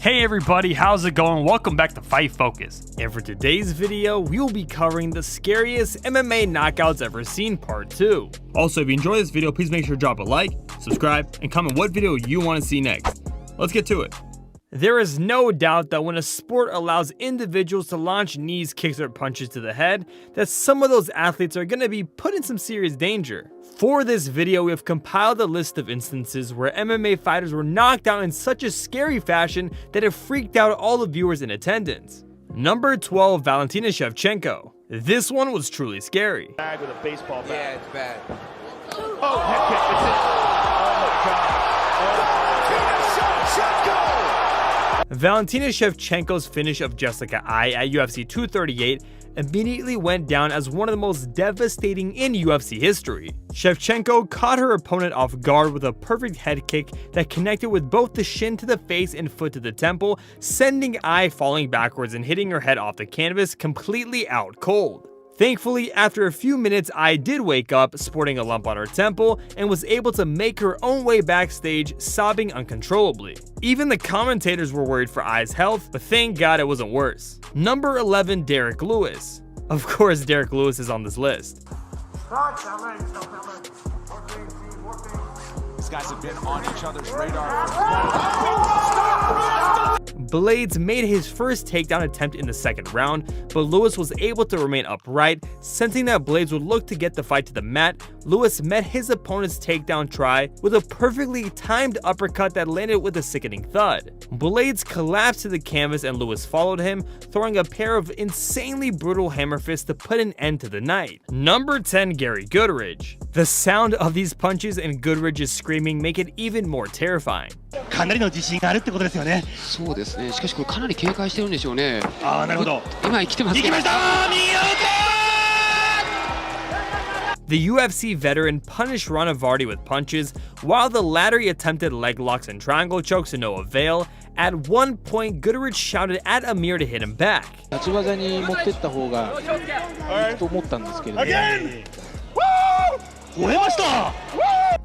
Hey everybody, how's it going? Welcome back to Fight Focus. And for today's video, we will be covering the scariest MMA knockouts ever seen part 2. Also, if you enjoyed this video, please make sure to drop a like, subscribe, and comment what video you want to see next. Let's get to it. There is no doubt that when a sport allows individuals to launch knees, kicks, or punches to the head, that some of those athletes are going to be put in some serious danger. For this video, we have compiled a list of instances where MMA fighters were knocked out in such a scary fashion that it freaked out all the viewers in attendance. Number 12, Valentina Shevchenko. This one was truly scary. Bag with a baseball bat. Yeah, it's bad. Oh, head kick, that's it. Oh my God. Valentina Shevchenko's finish of Jessica I at UFC 238 immediately went down as one of the most devastating in UFC history. Shevchenko caught her opponent off guard with a perfect head kick that connected with both the shin to the face and foot to the temple, sending I falling backwards and hitting her head off the canvas completely out cold. Thankfully, after a few minutes, I did wake up sporting a lump on her temple and was able to make her own way backstage, sobbing uncontrollably. Even the commentators were worried for I's health, but thank God it wasn't worse. Number 11, Derek Lewis. Of course, Derek Lewis is on this list. These guys have been on each other's radar. Blades made his first takedown attempt in the second round, but Lewis was able to remain upright. Sensing that Blades would look to get the fight to the mat, Lewis met his opponent's takedown try with a perfectly timed uppercut that landed with a sickening thud. Blades collapsed to the canvas and Lewis followed him, throwing a pair of insanely brutal hammer fists to put an end to the night. Number 10, Gary Goodridge. The sound of these punches and Goodridge's screaming make it even more terrifying. かなりの自信があるってことですよね。そうですね。しかしこれかなり警戒してるんでしょうね。ああ、なるほど。今生きてます。行きました。右アウト。The UFC veteran punished Ranavardi with punches, while the latter attempted leg locks and triangle chokes to no avail. At one point, Goodridge shouted at Amir to hit him back. 立ち技に持ってった方がいいと思ったんですけれども。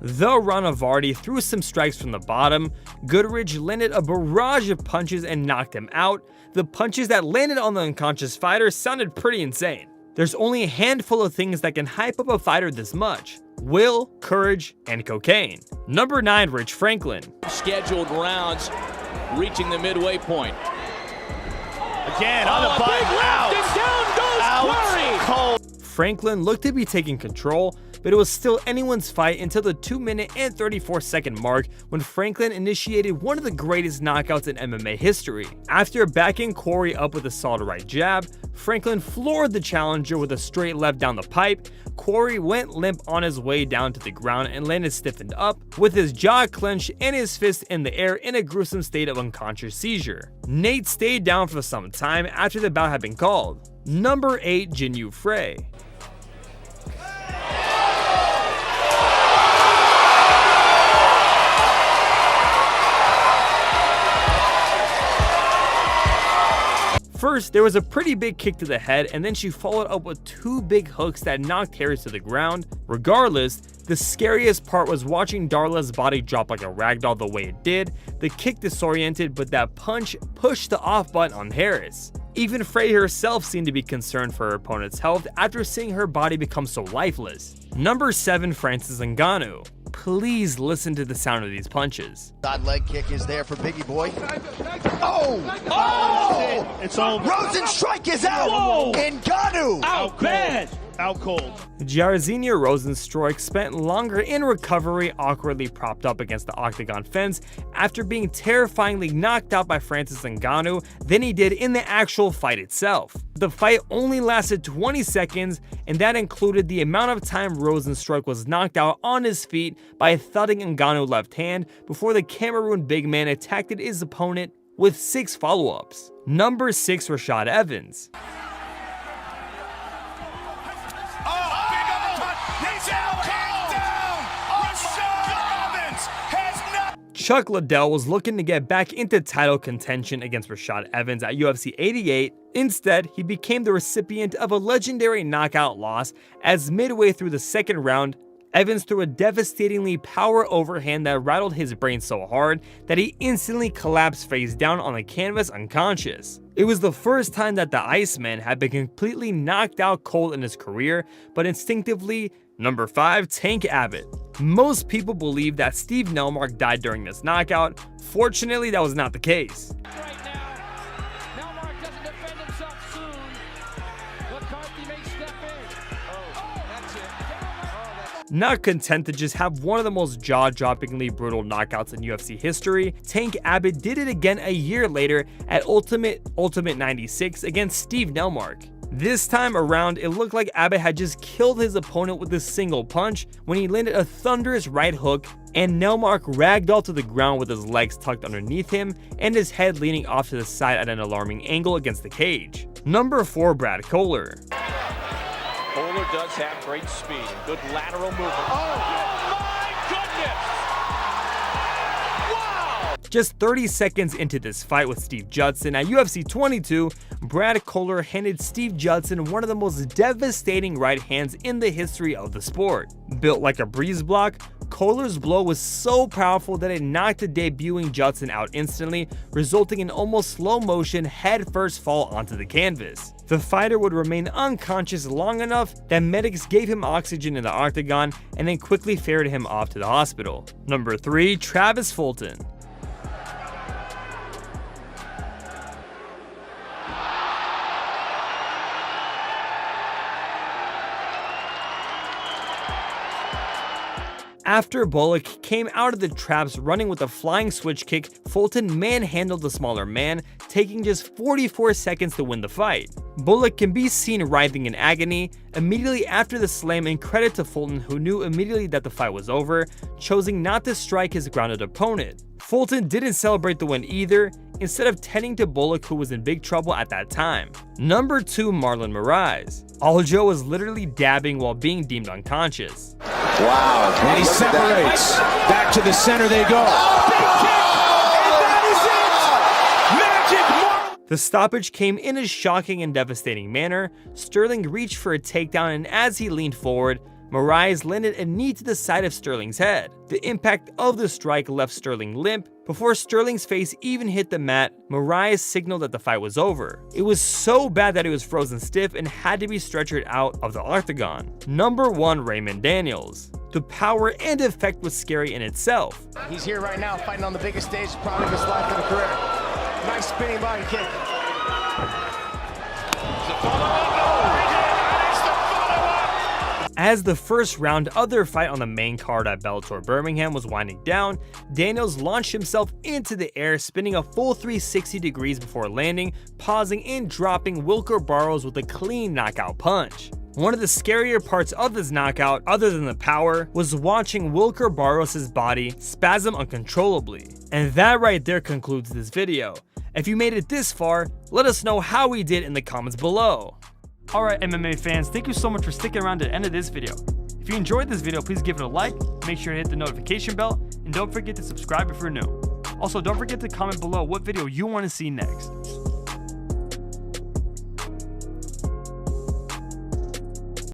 Though Ranavardi threw some strikes from the bottom, Goodridge landed a barrage of punches and knocked him out. The punches that landed on the unconscious fighter sounded pretty insane. There's only a handful of things that can hype up a fighter this much: will, courage, and cocaine. Number 9, Rich Franklin. Scheduled rounds reaching the midway point. Again, on the bike. Down goes Curry. Franklin looked to be taking control, but it was still anyone's fight until the 2-minute and 34-second mark when Franklin initiated one of the greatest knockouts in MMA history. After backing Corey up with a solid right jab, Franklin floored the challenger with a straight left down the pipe. Corey went limp on his way down to the ground and landed stiffened up, with his jaw clenched and his fist in the air in a gruesome state of unconscious seizure. Nate stayed down for some time after the bout had been called. Number 8, Jinyu Frey. First, there was a pretty big kick to the head, and then she followed up with 2 big hooks that knocked Harris to the ground. Regardless, the scariest part was watching Darla's body drop like a ragdoll the way it did. The kick disoriented, but that punch pushed the off button on Harris. Even Frey herself seemed to be concerned for her opponent's health after seeing her body become so lifeless. Number 7, Francis Ngannou. Please listen to the sound of these punches. Side leg kick is there for Biggie Boy. Oh! It's over. Rosenstrike is out. Whoa. Ngannou. Out bad. Out cold. Jairzinho Rozenstruik spent longer in recovery, awkwardly propped up against the octagon fence after being terrifyingly knocked out by Francis Ngannou than he did in the actual fight itself. The fight only lasted 20 seconds, and that included the amount of time Rozenstruik was knocked out on his feet by a thudding Ngannou left hand before the Cameroon big man attacked his opponent with 6 follow-ups. Number 6, Rashad Evans. Chuck Liddell was looking to get back into title contention against Rashad Evans at UFC 88. Instead, he became the recipient of a legendary knockout loss as midway through the second round, Evans threw a devastatingly power overhand that rattled his brain so hard that he instantly collapsed face down on the canvas unconscious. It was the first time that the Iceman had been completely knocked out cold in his career, but instinctively, number 5, Tank Abbott. Most people believe that Steve Nelmark died during this knockout. Fortunately, that was not the case. Right now, Nelmark doesn't defend himself soon. McCarthy may step in. Oh, that's it. Not content to just have one of the most jaw-droppingly brutal knockouts in UFC history, Tank Abbott did it again a year later at Ultimate 96 against Steve Nelmark. This time around, it looked like Abbott had just killed his opponent with a single punch when he landed a thunderous right hook, and Nelmark ragdolled to the ground with his legs tucked underneath him and his head leaning off to the side at an alarming angle against the cage. Number 4, Brad Kohler. Kohler does have great speed and good lateral movement. Oh, my goodness! Wow! Just 30 seconds into this fight with Steve Judson at UFC 22, Brad Kohler handed Steve Judson one of the most devastating right hands in the history of the sport. Built like a breeze block, Kohler's blow was so powerful that it knocked the debuting Judson out instantly, resulting in almost slow motion head-first fall onto the canvas. The fighter would remain unconscious long enough that medics gave him oxygen in the octagon and then quickly ferried him off to the hospital. Number 3, Travis Fulton. After Bullock came out of the traps running with a flying switch kick, Fulton manhandled the smaller man, taking just 44 seconds to win the fight. Bullock can be seen writhing in agony immediately after the slam, and credit to Fulton, who knew immediately that the fight was over, choosing not to strike his grounded opponent. Fulton didn't celebrate the win either, instead of tending to Bullock, who was in big trouble at that time. Number 2, Marlon Moraes. Aljo was literally dabbing while being deemed unconscious. Wow. And he separates. Back to the center they go. Big kick! And that is it! Magic! The stoppage came in a shocking and devastating manner. Sterling reached for a takedown, and as he leaned forward, Moraes landed a knee to the side of Sterling's head. The impact of the strike left Sterling limp. Before Sterling's face even hit the mat, Moraes signaled that the fight was over. It was so bad that he was frozen stiff and had to be stretchered out of the octagon. Number 1, Raymond Daniels. The power and effect was scary in itself. He's here right now fighting on the biggest stage probably of his life and career. Nice spinning body kick. As the first round of their fight on the main card at Bellator Birmingham was winding down, Daniels launched himself into the air, spinning a full 360 degrees before landing, pausing and dropping Wilker Barrows with a clean knockout punch. One of the scarier parts of this knockout, other than the power, was watching Wilker Barrows' body spasm uncontrollably. And that right there concludes this video. If you made it this far, let us know how we did in the comments below. Alright MMA fans, thank you so much for sticking around to the end of this video. If you enjoyed this video, please give it a like, make sure to hit the notification bell, and don't forget to subscribe if you're new. Also, don't forget to comment below what video you want to see next.